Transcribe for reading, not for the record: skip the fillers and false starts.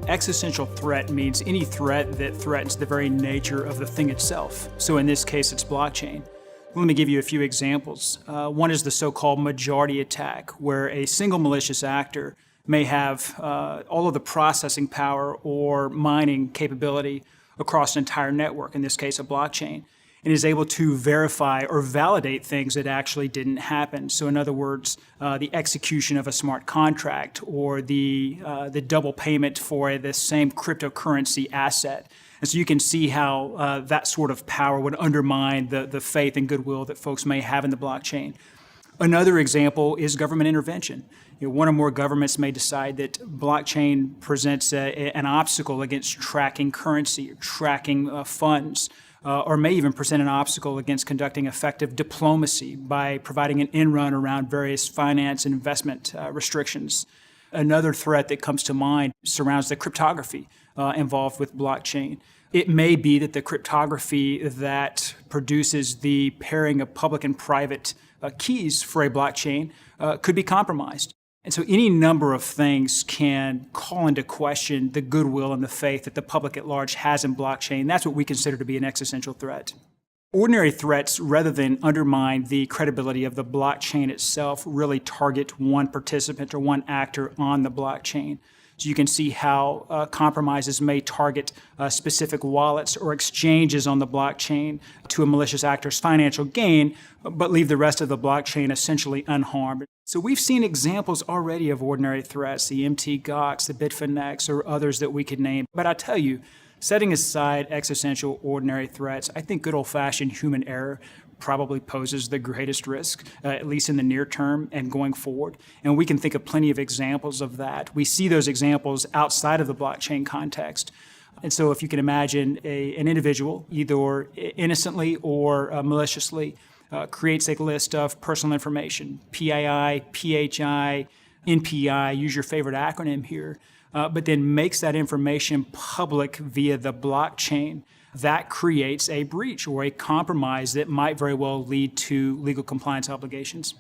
Existential threat means any threat that threatens the very nature of the thing itself. So in this case, it's blockchain. Let me give you a few examples. One is the so-called majority attack, where a single malicious actor may have all of the processing power or mining capability across an entire network, in this case a blockchain, and is able to verify or validate things that actually didn't happen. So in other words, the execution of a smart contract or the double payment for the same cryptocurrency asset. And so you can see how that sort of power would undermine the faith and goodwill that folks may have in the blockchain. Another example is government intervention. One or more governments may decide that blockchain presents an obstacle against tracking currency or tracking funds, or may even present an obstacle against conducting effective diplomacy by providing an in-run around various finance and investment restrictions. Another threat that comes to mind surrounds the cryptography involved with blockchain. It may be that the cryptography that produces the pairing of public and private keys for a blockchain could be compromised. And so any number of things can call into question the goodwill and the faith that the public at large has in blockchain. That's what we consider to be an existential threat. Ordinary threats, rather than undermine the credibility of the blockchain itself, really target one participant or one actor on the blockchain. So you can see how compromises may target specific wallets or exchanges on the blockchain to a malicious actor's financial gain, but leave the rest of the blockchain essentially unharmed. So we've seen examples already of ordinary threats, the MT-GOX, the Bitfinex, or others that we could name. But I tell you, setting aside existential ordinary threats, I think good old-fashioned human error probably poses the greatest risk, at least in the near term and going forward. And we can think of plenty of examples of that. We see those examples outside of the blockchain context. And so if you can imagine an individual, either innocently or maliciously, creates a list of personal information, PII, PHI, NPI, use your favorite acronym here, but then makes that information public via the blockchain, that creates a breach or a compromise that might very well lead to legal compliance obligations.